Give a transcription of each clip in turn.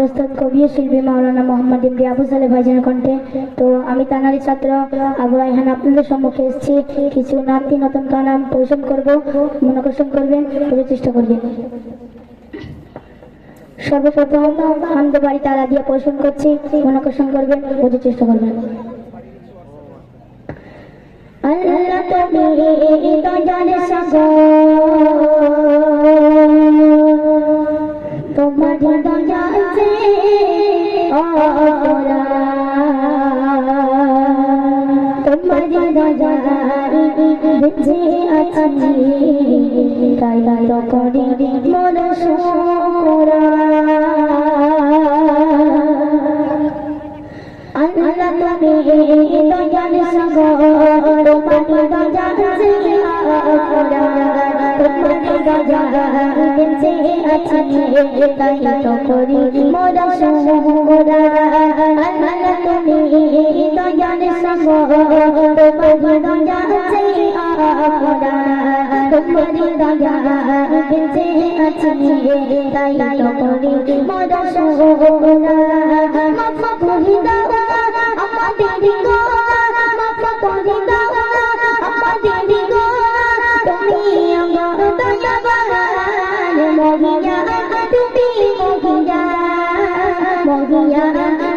ওস্তাদ কবি ও শিল্পী মাওলানা মোহাম্মদ ইমরি আবু সালেহ ভাইজানের কণ্ঠে। তো আমি তানারি ছাত্র আবু রায়হান আপনাদের সম্মুখে এসেছি, কিছু নাতি নতুন কালাম পরিবেশন করব, মনোকর্ষণ করবেন, বোঝার চেষ্টা করবেন। সর্বপ্রথম হামদে বাড়ি তালা দিয়ে পরিবেশন করছি, মনোকর্ষণ করবেন, বোঝার চেষ্টা করবেন। আল্লাহ তুমি দয়ার সাগর, তোমার দয়া আছে তোমার দয়া বেঁচে আছি, তাই তো করি মন শুকরা। আল্লাহ তুমি দয়ার সাগর, তোমার দয়া আছে তোমার দয়া বেঁচে আছি, তাই তো করি মন শুকরা। আল্লাহ তুমি দয়ার সাগর, তোমার দয়া আছে তোমার দয়া বেঁচে আছি, তাই তো করি মন শুকরা। মাফ করে দাও আমাদের গোনা, মাফ করে দাও আমাদের গোনা, তুমি আমার দয়াবান মহিয়া, তুমি মহিয়া মহিয়া,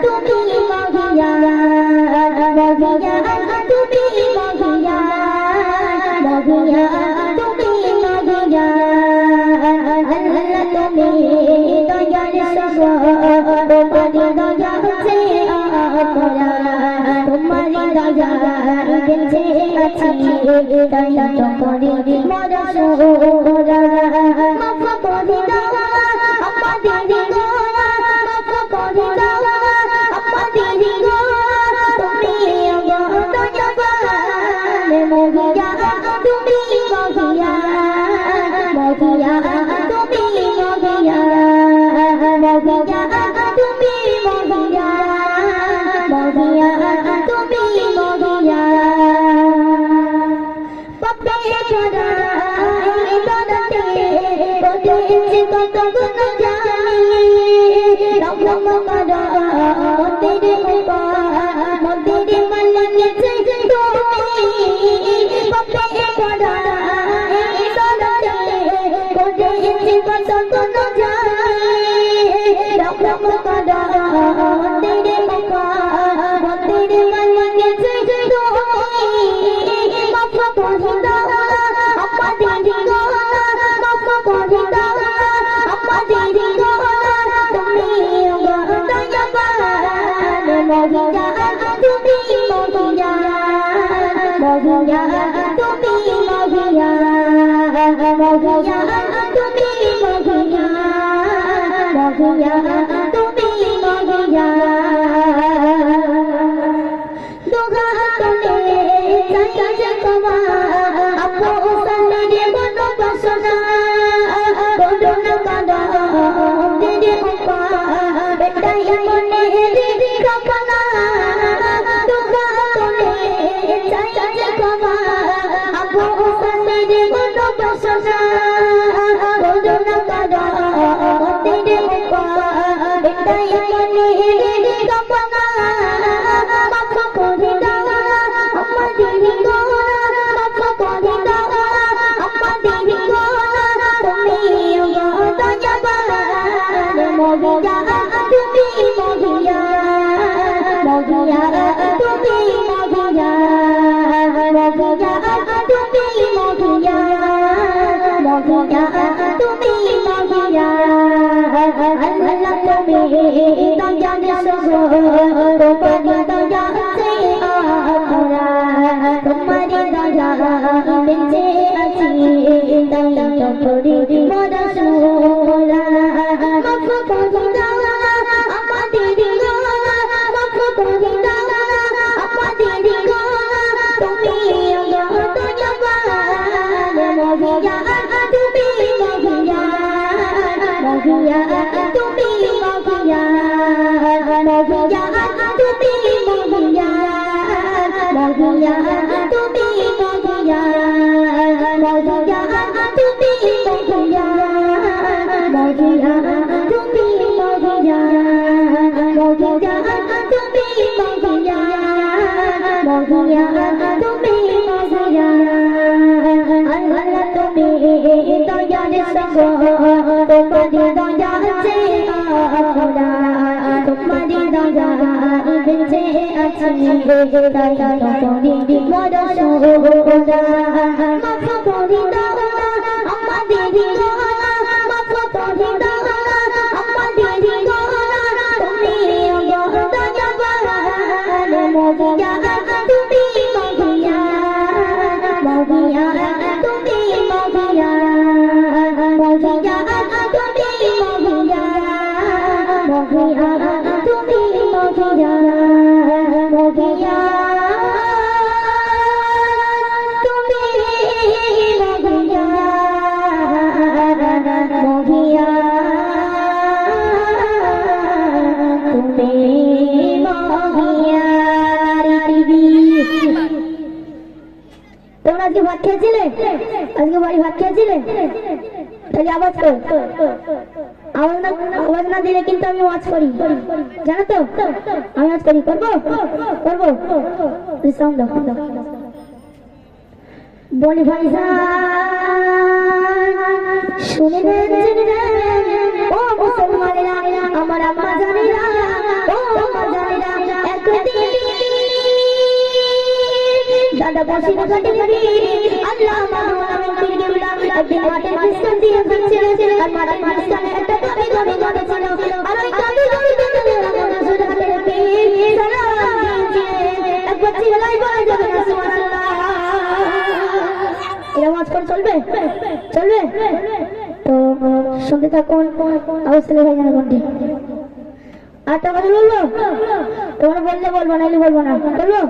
তুমি মহিয়া মহিয়া, তুমি মহিয়া মহিয়া, তুমি মহিয়া। আল্লাহ তুমি দয়ার সাগর, তোমার দয়া আছে তোমার দয়া বেঁচে আছি, তাই তো করি মন শুকরা। মাফ করে দাও আমাদের গোনা, মাফ করে দাও আমাদের গোনা, তুমি আমার দয়াবান মহিয়া, তুমি মহিয়া মহিয়া, তুমি মহিয়া মহিয়া, তুমি মহিয়া মহিয়া, তুমি মহিয়া। পাপে ছড়া ইবাদতে করেছি কত গুণ জানি, রকম করা মতের উপর মতের মালিক তুমি। পাপে ছড়া ইবাদতে করেছি কত গুণ জানি, রকম করা মতের উপর মতের মালিক তুমি। মাফ করে দাও আমাদের গোনা, মাফ করে দাও আমাদের গোনা, তুমি আমার দয়াবান মহিয়া, তুমি মহিয়া মহিয়া, তুমি মহিয়া মহিয়া, তুমি মহিয়া মহিয়া, তুমি মহিয়া। দুগা তোলে চাই যে কমা আপু সালের মন বাসনা, করুণ কাদা তেরে উপা বেটাই মনে রে কামনা। দুগা তোলে চাই যে কমা আপু সালের মন বাসনা, করুণ কাদা তেরে উপা বেটাই মনে রে কামনা। মাফ করে দাও আমাদের গোনা, মাফ করে দাও আমাদের গোনা, তুমি আমার দয়াবান মহিয়া, তুমি মহিয়া মহিয়া, তুমি মহিয়া মহিয়া, তুমি মহিয়া মহিয়া, তুমি মহিয়া। আল্লাহ তুমি দয়ার সাগর, তোমার দয়া আছে তোমার দয়া বেঁচে আছি, তাই তো করি মন শুকরা। মাফ করে দাও আমাদের গোনা, মাফ করে দাও আমাদের গোনা, তুমি আমার দয়াবান মহিয়া, তুমি মহিয়া মহিয়া, তুমি মহিয়া মহিয়া, তুমি মহিয়া মহিয়া, তুমি মহিয়া মহিয়া, তুমি মহিয়া মহিয়া, তুমি মহিয়া। মহিয়া তুমি মহিয়া মহিয়া তুমি মহিয়া আল্লাহ তুমি দয়ার সঙ্গ তোমারি দয়া আছে আমরা তোমারি দয়া বেঁচে আছি তাই করি বড় সোহরা মাফ করি দাও আমাদের গোনা মাফ করি দাও আমাদের গোনা তুমি দয়াবান মহিয়া তুমি মহিয়া মহিয়া তুমি মহিয়া মহিয়া তুমি মহিয়া মহিয়া তুমি মহিয়া মহিয়া তুমি মহিয়া মহিয়া তুমি মহিয়া। তোমরা আজকে ভাত খেয়েছিলে? আজকে বাড়ি ভাত খেয়েছিলে? তাহলে আওয়াজ কর, আওয়াজ না দিলে কিন্তু আমি ওয়াজ করি, জানো তো? আমি ওয়াজ করি, করবো করবো সাউন্ড দাও। বলি ভাইজান শুনে নেন জেনে নেন ও মুসলমানেরা আমার আম্মা জানেরা ও আম্মা জানেরা একদিন দাদা বসে ঘাটে আল্লাহ মাওলানা পীর কিবলা একদিন মাঠে মাঝখান দিয়ে যাচ্ছিলেন আর মাঠের মাঝখানে একটা গাবি গাবি গাবি ছিল আর ওই গাবি গাবি রাসূল হাতের পীর সালাম দিয়েছিলেন একবার চিল্লাই বলা যাবে না সুবহানাল্লাহ। এরা ওয়াজ করে চলবে চলবে তো শুনতে থাকুন আবু সালেহ ভাইজানের কণ্ঠে। আর তো কথা বলবো, তোমরা বললে বলবো নাইলে বলবো না, বলবো।